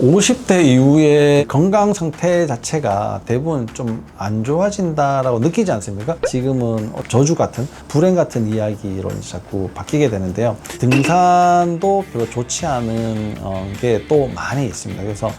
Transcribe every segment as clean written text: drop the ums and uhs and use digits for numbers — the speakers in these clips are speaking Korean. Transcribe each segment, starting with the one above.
50대 이후에 건강 상태 자체가 대부분 좀 안 좋아진다라고 느끼지 않습니까? 지금은 저주 같은, 불행 같은 이야기로 이제 자꾸 바뀌게 되는데요. 등산도 별로 좋지 않은 게 또 많이 있습니다. 그래서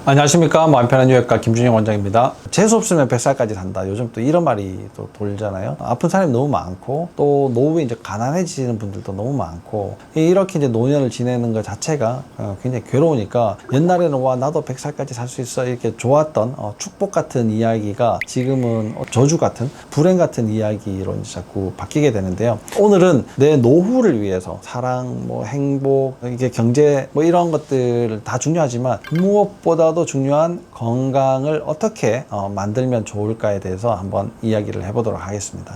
안녕하십니까. 마음 편한 유형외과 김준영 원장입니다. 재수 없으면 100살까지 산다. 요즘 또 이런 말이 또 돌잖아요. 아픈 사람이 너무 많고, 또 노후에 이제 가난해지는 분들도 너무 많고, 이렇게 이제 노년을 지내는 것 자체가 굉장히 괴로우니까, 옛날에는 와, 나도 100살까지 살 수 있어. 이렇게 좋았던 축복 같은 이야기가 지금은 저주 같은, 불행 같은 이야기로 이제 자꾸 바뀌게 되는데요. 오늘은 내 노후를 위해서 사랑, 뭐 행복, 이게 경제, 뭐 이런 것들 다 중요하지만, 무엇보다도 중요한 건강을 어떻게 만들면 좋을까에 대해서 한번 이야기를 해보도록 하겠습니다.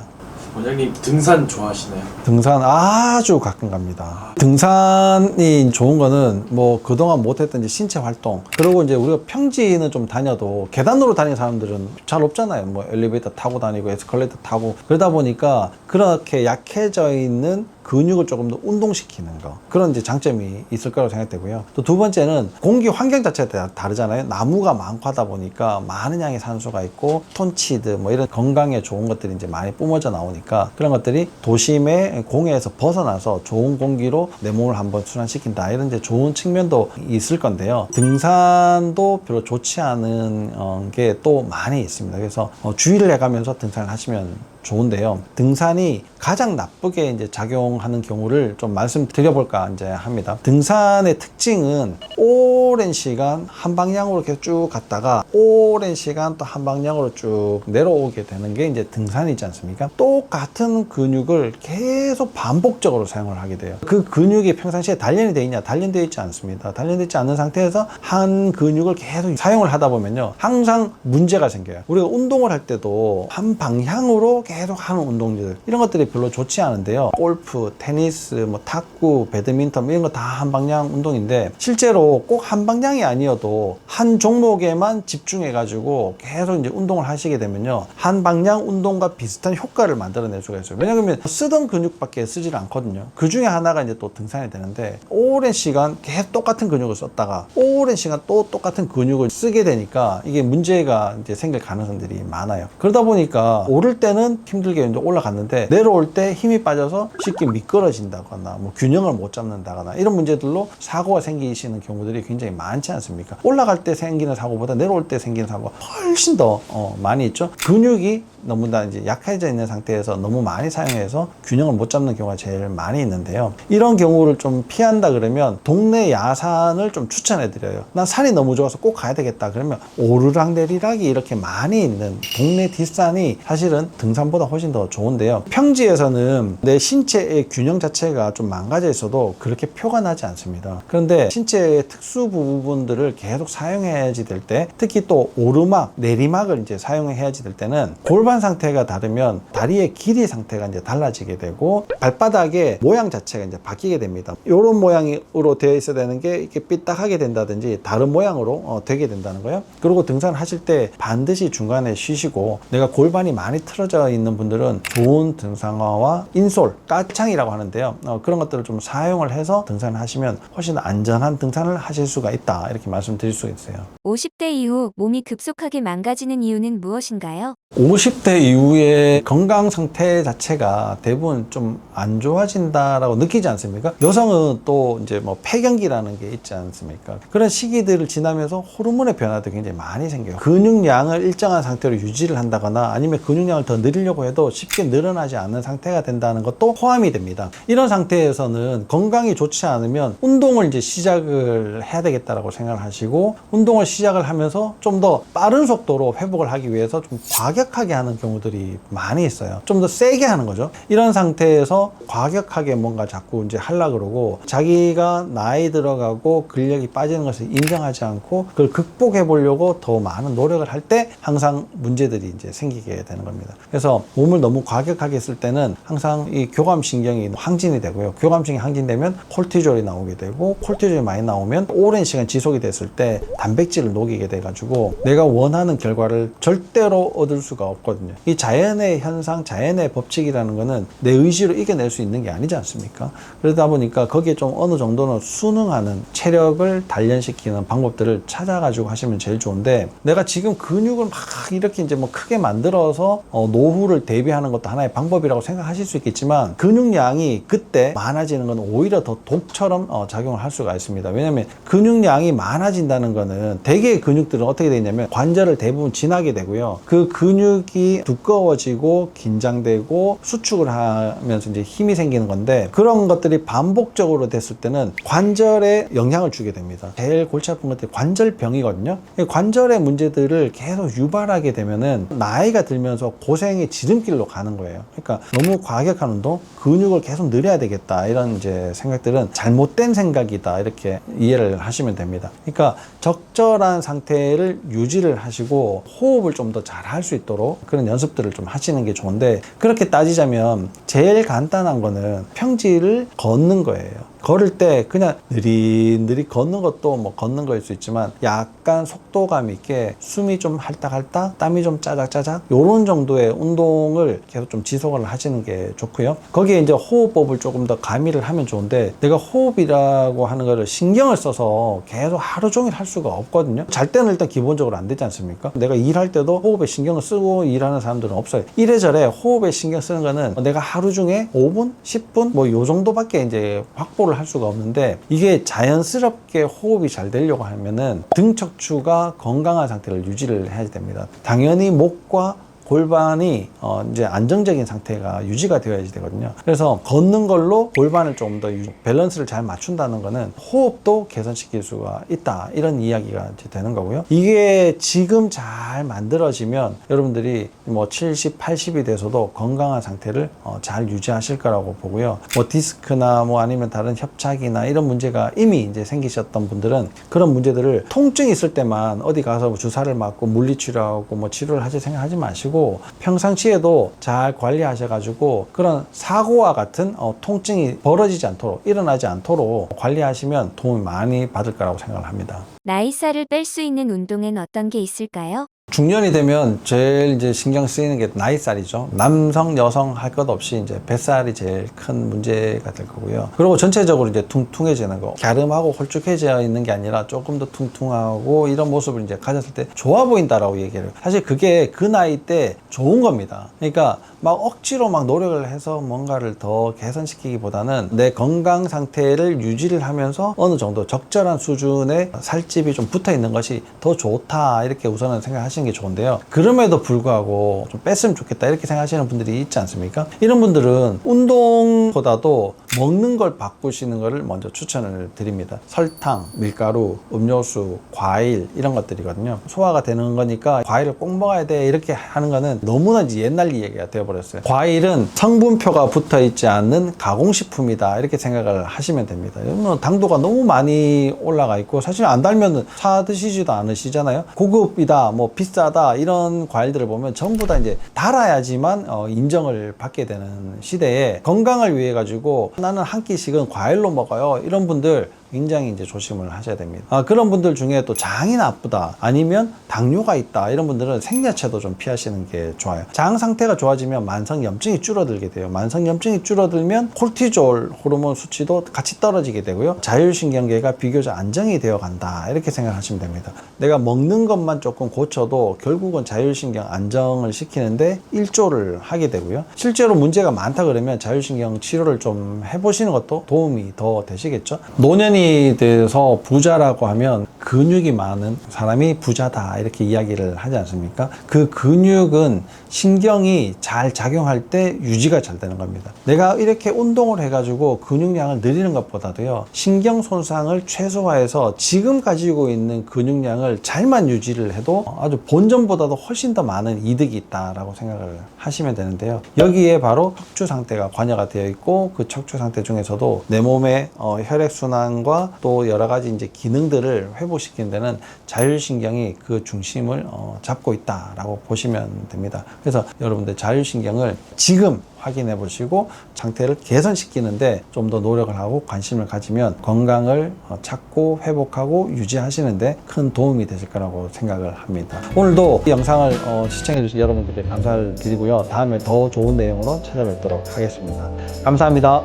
원장님 등산 좋아하시나요? 등산 아주 가끔 갑니다. 등산이 좋은 거는 뭐 그동안 못했던 이제 신체 활동, 그리고 이제 우리가 평지는 좀 다녀도 계단으로 다니는 사람들은 잘 없잖아요. 뭐 엘리베이터 타고 다니고 에스컬레이터 타고, 그러다 보니까 그렇게 약해져 있는 근육을 조금 더 운동시키는 거, 그런 이제 장점이 있을 거라고 생각되고요. 또 두 번째는 공기 환경 자체가 다르잖아요. 나무가 많고 하다 보니까 많은 양의 산소가 있고 톤치드 뭐 이런 건강에 좋은 것들이 이제 많이 뿜어져 나오니까, 그런 것들이 도심의 공해에서 벗어나서 좋은 공기로 내 몸을 한번 순환시킨다, 이런 이제 좋은 측면도 있을 건데요. 등산도 별로 좋지 않은 게 또 많이 있습니다. 그래서 주의를 해가면서 등산을 하시면 좋은데요. 등산이 가장 나쁘게 이제 작용하는 경우를 좀 말씀드려볼까 이제 합니다. 등산의 특징은 오랜 시간 한 방향으로 이렇게 쭉 갔다가 오랜 시간 또 한 방향으로 쭉 내려오게 되는 게 이제 등산이지 않습니까? 똑같은 근육을 계속 반복적으로 사용을 하게 돼요. 그 근육이 평상시에 단련이 되어 있냐? 단련되어 있지 않습니다. 단련되어 있지 않은 상태에서 한 근육을 계속 사용을 하다 보면요, 항상 문제가 생겨요. 우리가 운동을 할 때도 한 방향으로 계속 하는 운동들, 이런 것들이 별로 좋지 않은데요. 골프, 테니스, 뭐 탁구, 배드민턴 이런 거 다 한 방향 운동인데, 실제로 꼭 한 방향이 아니어도 한 종목에만 집중해 가지고 계속 이제 운동을 하시게 되면요, 한 방향 운동과 비슷한 효과를 만들어낼 수가 있어요. 왜냐하면 쓰던 근육밖에 쓰질 않거든요. 그 중에 하나가 이제 또 등산이 되는데, 오랜 시간 계속 똑같은 근육을 썼다가 오랜 시간 또 똑같은 근육을 쓰게 되니까 이게 문제가 이제 생길 가능성들이 많아요. 그러다 보니까 오를 때는 힘들게 이제 올라갔는데, 내려올 때 힘이 빠져서 쉽게 미끄러진다거나 뭐 균형을 못 잡는다거나 이런 문제들로 사고가 생기시는 경우들이 굉장히 많지 않습니까? 올라갈 때 생기는 사고보다 내려올 때 생기는 사고가 훨씬 더 많이 있죠. 근육이 너무나 이제 약해져 있는 상태에서 너무 많이 사용해서 균형을 못 잡는 경우가 제일 많이 있는데요. 이런 경우를 좀 피한다 그러면 동네 야산을 좀 추천해 드려요. 난 산이 너무 좋아서 꼭 가야 되겠다 그러면 오르락내리락이 이렇게 많이 있는 동네 뒷산이 사실은 등산보다 훨씬 더 좋은데요. 평지에서는 내 신체의 균형 자체가 좀 망가져 있어도 그렇게 표가 나지 않습니다. 그런데 신체의 특수 부분들을 계속 사용해야지 될 때, 특히 또 오르막, 내리막을 이제 사용해야지 될 때는 골반 상태가 다르면 다리의 길이 상태가 이제 달라지게 되고, 발바닥의 모양 자체가 이제 바뀌게 됩니다. 이런 모양으로 되어 있어야 되는 게 이렇게 삐딱하게 된다든지 다른 모양으로 되게 된다는 거예요. 그리고 등산하실 때 반드시 중간에 쉬시고, 내가 골반이 많이 틀어져 있는 분들은 좋은 등산화와 인솔, 까창이라고 하는데요. 그런 것들을 좀 사용을 해서 등산을 하시면 훨씬 안전한 등산을 하실 수가 있다, 이렇게 말씀드릴 수 있어요. 50대 이후 몸이 급속하게 망가지는 이유는 무엇인가요? 50대 이후에 건강 상태 자체가 대부분 좀 안 좋아진다라고 느끼지 않습니까? 여성은 또 이제 뭐 폐경기라는 게 있지 않습니까? 그런 시기들을 지나면서 호르몬의 변화도 굉장히 많이 생겨요. 근육량을 일정한 상태로 유지를 한다거나 아니면 근육량을 더 늘리려고 해도 쉽게 늘어나지 않는 상태가 된다는 것도 포함이 됩니다. 이런 상태에서는 건강이 좋지 않으면 운동을 이제 시작을 해야 되겠다라고 생각을 하시고, 운동을 시작을 하면서 좀 더 빠른 속도로 회복을 하기 위해서 좀 과격하게 하는 경우들이 많이 있어요. 좀 더 세게 하는 거죠. 이런 상태에서 과격하게 뭔가 자꾸 이제 하려고 그러고, 자기가 나이 들어가고 근력이 빠지는 것을 인정하지 않고 그걸 극복해 보려고 더 많은 노력을 할 때 항상 문제들이 이제 생기게 되는 겁니다. 그래서 몸을 너무 과격하게 쓸 때는 항상 이 교감신경이 항진이 되고요. 교감신경이 항진되면 콜티졸이 나오게 되고, 콜티졸이 많이 나오면 오랜 시간 지속이 됐을 때 단백질을 녹이게 돼가지고 내가 원하는 결과를 절대로 얻을 수 수가 없거든요. 이 자연의 현상, 자연의 법칙이라는 거는 내 의지로 이겨낼 수 있는 게 아니지 않습니까? 그러다 보니까 거기에 좀 어느 정도는 순응하는 체력을 단련시키는 방법들을 찾아가지고 하시면 제일 좋은데, 내가 지금 근육을 막 이렇게 이제 뭐 크게 만들어서 노후를 대비하는 것도 하나의 방법이라고 생각하실 수 있겠지만, 근육량이 그때 많아지는 건 오히려 더 독처럼 작용을 할 수가 있습니다. 왜냐하면 근육량이 많아진다는 거는, 대개의 근육들은 어떻게 되냐면 관절을 대부분 지나게 되고요. 그 근육이 두꺼워지고 긴장되고 수축을 하면서 이제 힘이 생기는 건데, 그런 것들이 반복적으로 됐을 때는 관절에 영향을 주게 됩니다. 제일 골치 아픈 것들이 관절병이거든요. 관절의 문제들을 계속 유발하게 되면은 나이가 들면서 고생의 지름길로 가는 거예요. 그러니까 너무 과격한 운동, 근육을 계속 늘려야 되겠다, 이런 이제 생각들은 잘못된 생각이다, 이렇게 이해를 하시면 됩니다. 그러니까 적절한 상태를 유지를 하시고 호흡을 좀 더 잘 할 수 있도록 그런 연습들을 좀 하시는 게 좋은데, 그렇게 따지자면 제일 간단한 거는 평지를 걷는 거예요. 걸을 때 그냥 느릿느릿 걷는 것도 뭐 걷는 거일 수 있지만, 약간 속도감 있게 숨이 좀 할딱할딱, 땀이 좀 짜작짜작, 요런 정도의 운동을 계속 좀 지속을 하시는 게 좋고요. 거기에 이제 호흡법을 조금 더 가미를 하면 좋은데, 내가 호흡이라고 하는 거를 신경을 써서 계속 하루 종일 할 수가 없거든요. 잘 때는 일단 기본적으로 안 되지 않습니까? 내가 일할 때도 호흡에 신경을 쓰고 일하는 사람들은 없어요. 이래저래 호흡에 신경 쓰는 거는 내가 하루 중에 5분, 10분 뭐 요 정도밖에 이제 확보를 할 수가 없는데, 이게 자연스럽게 호흡이 잘 되려고 하면은 등 척추가 건강한 상태를 유지를 해야 됩니다. 당연히 목과 골반이 이제 안정적인 상태가 유지가 되어야지 되거든요. 그래서 걷는 걸로 골반을 좀 더 밸런스를 잘 맞춘다는 거는 호흡도 개선시킬 수가 있다, 이런 이야기가 이제 되는 거고요. 이게 지금 잘 만들어지면 여러분들이 뭐 70, 80이 돼서도 건강한 상태를 잘 유지하실 거라고 보고요. 뭐 디스크나 뭐 아니면 다른 협착이나 이런 문제가 이미 이제 생기셨던 분들은 그런 문제들을 통증이 있을 때만 어디 가서 뭐 주사를 맞고 물리치료하고 뭐 치료를 하실 생각하지 마시고, 평상시에도 잘 관리하셔가지고 그런 사고와 같은 통증이 벌어지지 않도록, 일어나지 않도록 관리하시면 도움이 많이 받을 거라고 생각을 합니다. 나이살을 뺄 수 있는 운동엔 어떤 게 있을까요? 중년이 되면 제일 이제 신경 쓰이는 게 나이살이죠. 남성, 여성 할 것 없이 이제 뱃살이 제일 큰 문제가 될 거고요. 그리고 전체적으로 이제 퉁퉁해지는 거, 갸름하고 홀쭉해져 있는 게 아니라 조금 더 퉁퉁하고 이런 모습을 이제 가졌을 때 좋아 보인다라고 얘기해요. 사실 그게 그 나이 때 좋은 겁니다. 그러니까 막 억지로 막 노력을 해서 뭔가를 더 개선시키기보다는 내 건강 상태를 유지를 하면서 어느 정도 적절한 수준의 살집이 좀 붙어 있는 것이 더 좋다, 이렇게 우선은 생각하시는 게 좋은데요. 그럼에도 불구하고 좀 뺐으면 좋겠다, 이렇게 생각하시는 분들이 있지 않습니까? 이런 분들은 운동보다도 먹는 걸 바꾸시는 것을 먼저 추천을 드립니다. 설탕, 밀가루, 음료수, 과일, 이런 것들이거든요. 소화가 되는 거니까 과일을 꼭 먹어야 돼, 이렇게 하는 거는 너무나 이제 옛날 얘기가 되어버렸어요. 과일은 성분표가 붙어 있지 않는 가공식품이다, 이렇게 생각을 하시면 됩니다. 당도가 너무 많이 올라가 있고, 사실 안 달면 사 드시지도 않으시잖아요. 고급이다, 뭐 비싸다, 이런 과일들을 보면 전부 다 이제 달아야지만 인정을 받게 되는 시대에, 건강을 위해 가지고 나는 한 끼씩은 과일로 먹어요, 이런 분들 굉장히 이제 조심을 하셔야 됩니다. 그런 분들 중에 또 장이 나쁘다, 아니면 당뇨가 있다, 이런 분들은 생야채도 좀 피하시는 게 좋아요. 장 상태가 좋아지면 만성염증이 줄어들게 돼요. 만성염증이 줄어들면 콜티졸 호르몬 수치도 같이 떨어지게 되고요. 자율신경계가 비교적 안정이 되어 간다, 이렇게 생각하시면 됩니다. 내가 먹는 것만 조금 고쳐도 결국은 자율신경 안정을 시키는데 일조를 하게 되고요. 실제로 문제가 많다 그러면 자율신경 치료를 좀 해보시는 것도 도움이 더 되시겠죠. 노년이 돼서 부자라고 하면 근육이 많은 사람이 부자다, 이렇게 이야기를 하지 않습니까? 그 근육은 신경이 잘 작용할 때 유지가 잘 되는 겁니다. 내가 이렇게 운동을 해가지고 근육량을 늘리는 것보다도요, 신경 손상을 최소화해서 지금 가지고 있는 근육량을 잘만 유지를 해도 아주 본전보다도 훨씬 더 많은 이득이 있다라고 생각을 하시면 되는데요. 여기에 바로 척추 상태가 관여가 되어 있고, 그 척추 상태 중에서도 내 몸의 혈액순환과 감각과 또 여러 가지 이제 기능들을 회복시키는 데는 자율신경이 그 중심을 잡고 있다라고 보시면 됩니다. 그래서 여러분들 자율신경을 지금 확인해 보시고 상태를 개선시키는데 좀 더 노력을 하고 관심을 가지면 건강을 찾고 회복하고 유지하시는데 큰 도움이 되실 거라고 생각을 합니다. 오늘도 이 영상을 시청해 주신 여러분들께 감사를 드리고요. 다음에 더 좋은 내용으로 찾아뵙도록 하겠습니다. 감사합니다.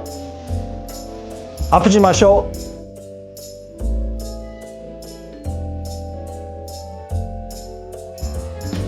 아프지 마시오.